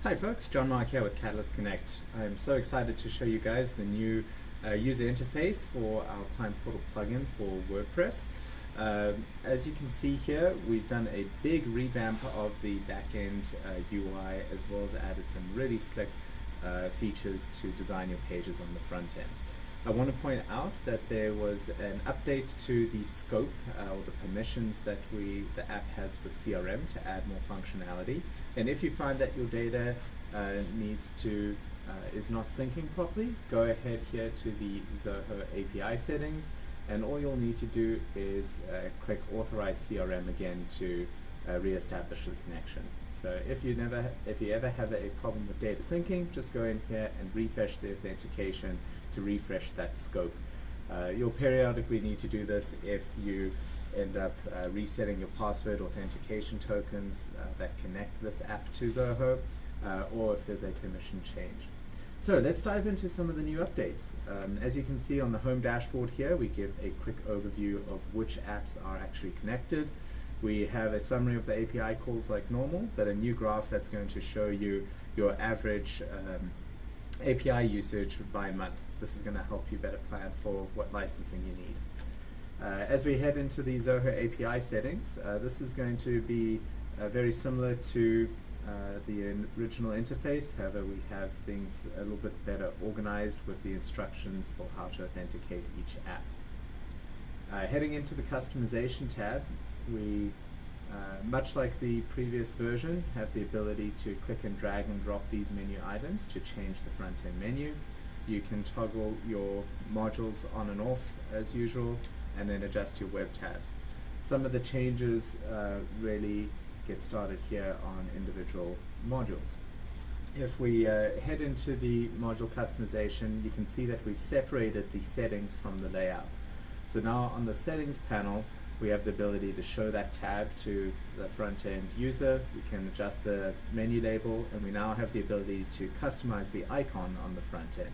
Hi folks, John Mark here with Catalyst Connect. I'm so excited to show you guys the new user interface for our client portal plugin for WordPress. As you can see here, we've done a big revamp of the backend UI, as well as added some really slick features to design your pages on the front end. I want to point out that there was an update to the scope or the permissions that the app has with CRM to add more functionality. And if you find that your data is not syncing properly, go ahead here to the Zoho API settings, and all you'll need to do is click Authorize CRM again to re-establish the connection. So if you ever have a problem with data syncing, just go in here and refresh the authentication to refresh that scope. You'll periodically need to do this if you end up resetting your password authentication tokens that connect this app to Zoho, or if there's a permission change. So let's dive into some of the new updates. As you can see on the home dashboard here, we give a quick overview of which apps are actually connected. We have a summary of the API calls like normal, but a new graph that's going to show you your average API usage by month. This is going to help you better plan for what licensing you need. As we head into the Zoho API settings, this is going to be very similar to the original interface. However, we have things a little bit better organized with the instructions for how to authenticate each app. Heading into the customization tab, we, much like the previous version, have the ability to click and drag and drop these menu items to change the front-end menu. You can toggle your modules on and off as usual, and then adjust your web tabs. Some of the changes really get started here on individual modules. If we head into the module customization, you can see that we've separated the settings from the layout. So now on the settings panel, we have the ability to show that tab to the front-end user. We can adjust the menu label, and we now have the ability to customize the icon on the front end.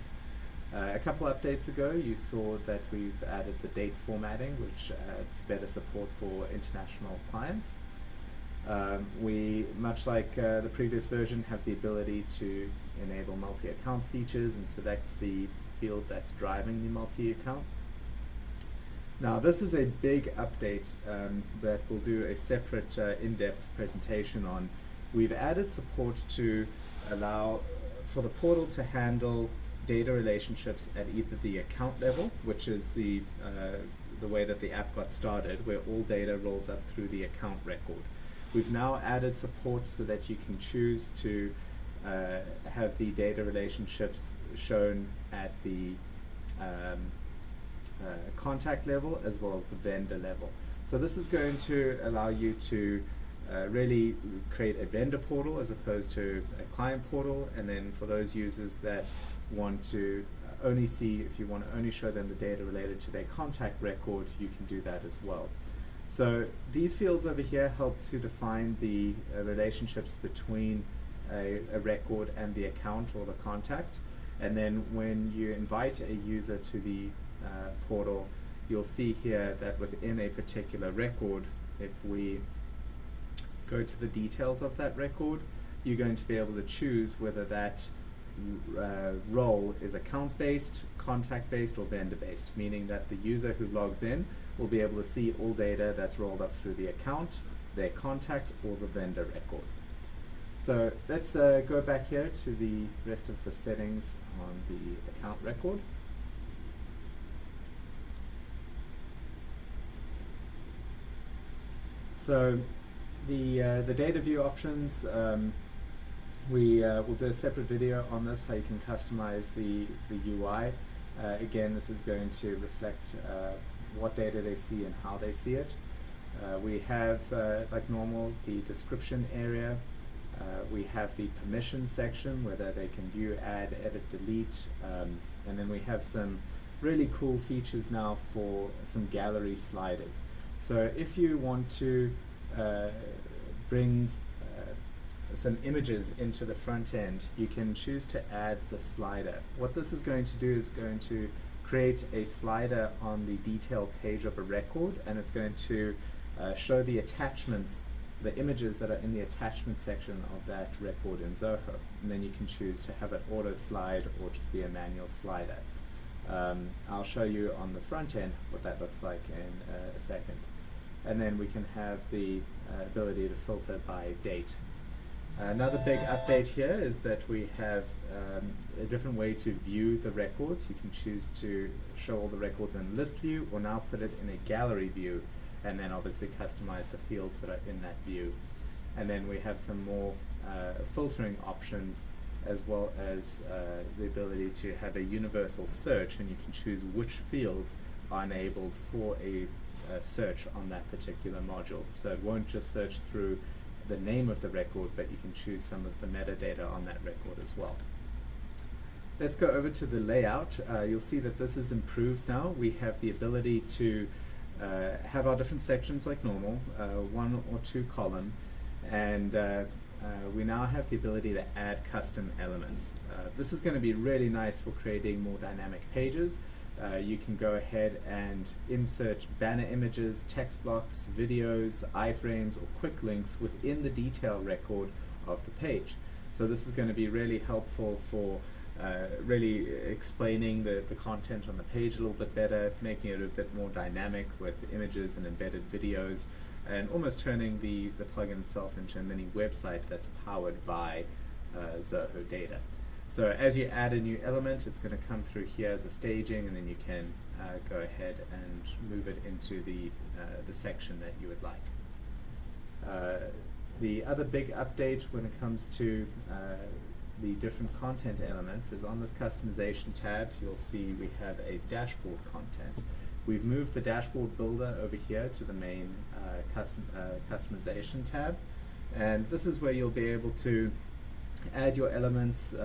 A couple updates ago, you saw that we've added the date formatting, which adds better support for international clients. We, much like the previous version, have the ability to enable multi-account features and select the field that's driving the multi-account. Now, this is a big update that we'll do a separate in-depth presentation on. We've added support to allow for the portal to handle data relationships at either the account level, which is the way that the app got started, where all data rolls up through the account record. We've now added support so that you can choose to have the data relationships shown at the contact level as well as the vendor level. So this is going to allow you to really create a vendor portal as opposed to a client portal, and then for those users that want to only see, if you want to only show them the data related to their contact record, you can do that as well. So these fields over here help to define the relationships between a record and the account or the contact. And then when you invite a user to the portal, you'll see here that within a particular record, if we go to the details of that record, you're going to be able to choose whether that role is account-based, contact-based, or vendor-based, meaning that the user who logs in will be able to see all data that's rolled up through the account, their contact, or the vendor record. So let's go back here to the rest of the settings on the account record. So the data view options, we'll do a separate video on this, how you can customize the UI. Again, this is going to reflect what data they see and how they see it. We have, like normal, the description area. We have the permission section, whether they can view, add, edit, delete, and then we have some really cool features now for some gallery sliders. So if you want to bring some images into the front end, you can choose to add the slider. What this is going to do is going to create a slider on the detail page of a record, and it's going to show the attachments the images that are in the attachment section of that record in Zoho, and then you can choose to have it auto slide or just be a manual slider. I'll show you on the front end what that looks like in a second. And then we can have the ability to filter by date. Another big update here is that we have a different way to view the records. You can choose to show all the records in list view, or now put it in a gallery view, and then obviously customize the fields that are in that view. And then we have some more filtering options, as well as the ability to have a universal search, and you can choose which fields are enabled for a search on that particular module. So it won't just search through the name of the record, but you can choose some of the metadata on that record as well. Let's go over to the layout. You'll see that this is improved now. We have the ability to have our different sections like normal, 1 or 2 column, and we now have the ability to add custom elements. This is going to be really nice for creating more dynamic pages. You can go ahead and insert banner images, text blocks, videos, iframes, or quick links within the detail record of the page. So this is going to be really helpful for really explaining the content on the page a little bit better, making it a bit more dynamic with images and embedded videos, and almost turning the plugin itself into a mini website that's powered by Zoho data. So as you add a new element, it's going to come through here as a staging, and then you can go ahead and move it into the section that you would like. The other big update when it comes to the different content elements is on this customization tab. You'll see we have a dashboard content. We've moved the dashboard builder over here to the main customization tab, and this is where you'll be able to add your elements,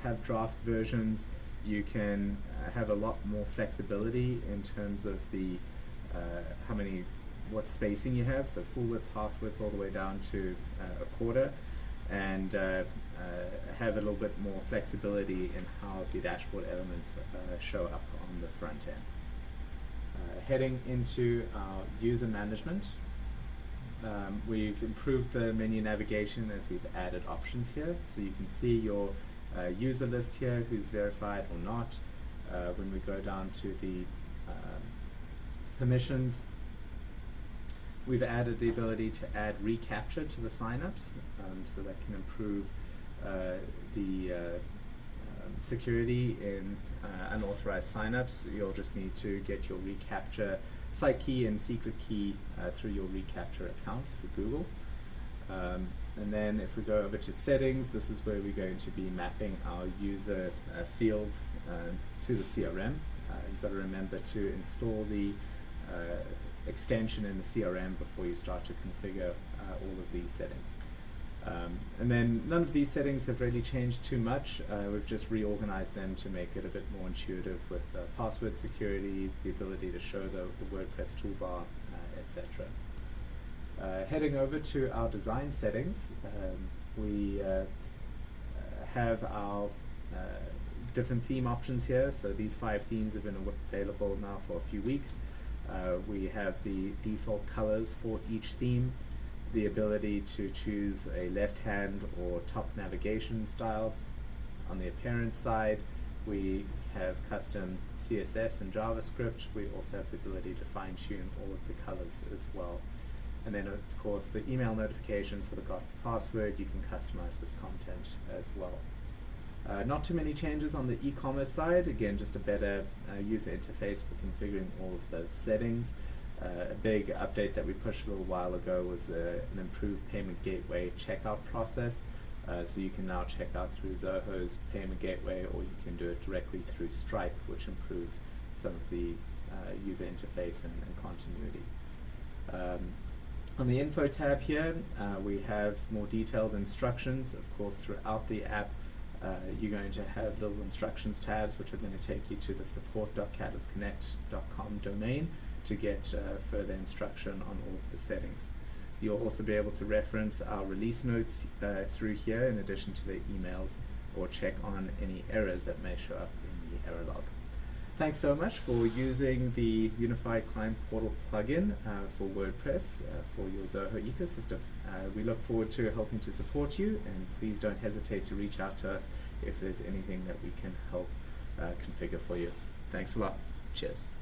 have draft versions. You can have a lot more flexibility in terms of the what spacing you have, so full width, half width, all the way down to a quarter, and have a little bit more flexibility in how the dashboard elements show up on the front end. Heading into our user management, we've improved the menu navigation as we've added options here, so you can see your user list here, who's verified or not. When we go down to the permissions, we've added the ability to add reCAPTCHA to the signups, so that can improve the security in unauthorized signups. You'll just need to get your reCAPTCHA site key and secret key through your reCAPTCHA account through Google. And then if we go over to settings, this is where we're going to be mapping our user fields to the CRM. You've got to remember to install the extension in the CRM before you start to configure all of these settings. And then none of these settings have really changed too much. We've just reorganized them to make it a bit more intuitive with password security, the ability to show the WordPress toolbar, etc. Heading over to our design settings, we have our different theme options here. So these 5 themes have been available now for a few weeks. We have the default colors for each theme, the ability to choose a left-hand or top navigation style. On the appearance side, we have custom CSS and JavaScript. We also have the ability to fine-tune all of the colors as well. And then, of course, the email notification for the got password. You can customize this content as well. Not too many changes on the e-commerce side. Again, just a better user interface for configuring all of the settings. A big update that we pushed a little while ago was an improved payment gateway checkout process. So you can now check out through Zoho's payment gateway, or you can do it directly through Stripe, which improves some of the user interface and continuity. On the info tab here, we have more detailed instructions. Of course, throughout the app, you're going to have little instructions tabs, which are going to take you to the support.catalystconnect.com domain to get further instruction on all of the settings. You'll also be able to reference our release notes through here, in addition to the emails, or check on any errors that may show up in the error log. Thanks so much for using the Unified Client Portal plugin for WordPress for your Zoho ecosystem. We look forward to helping to support you, and please don't hesitate to reach out to us if there's anything that we can help configure for you. Thanks a lot. Cheers.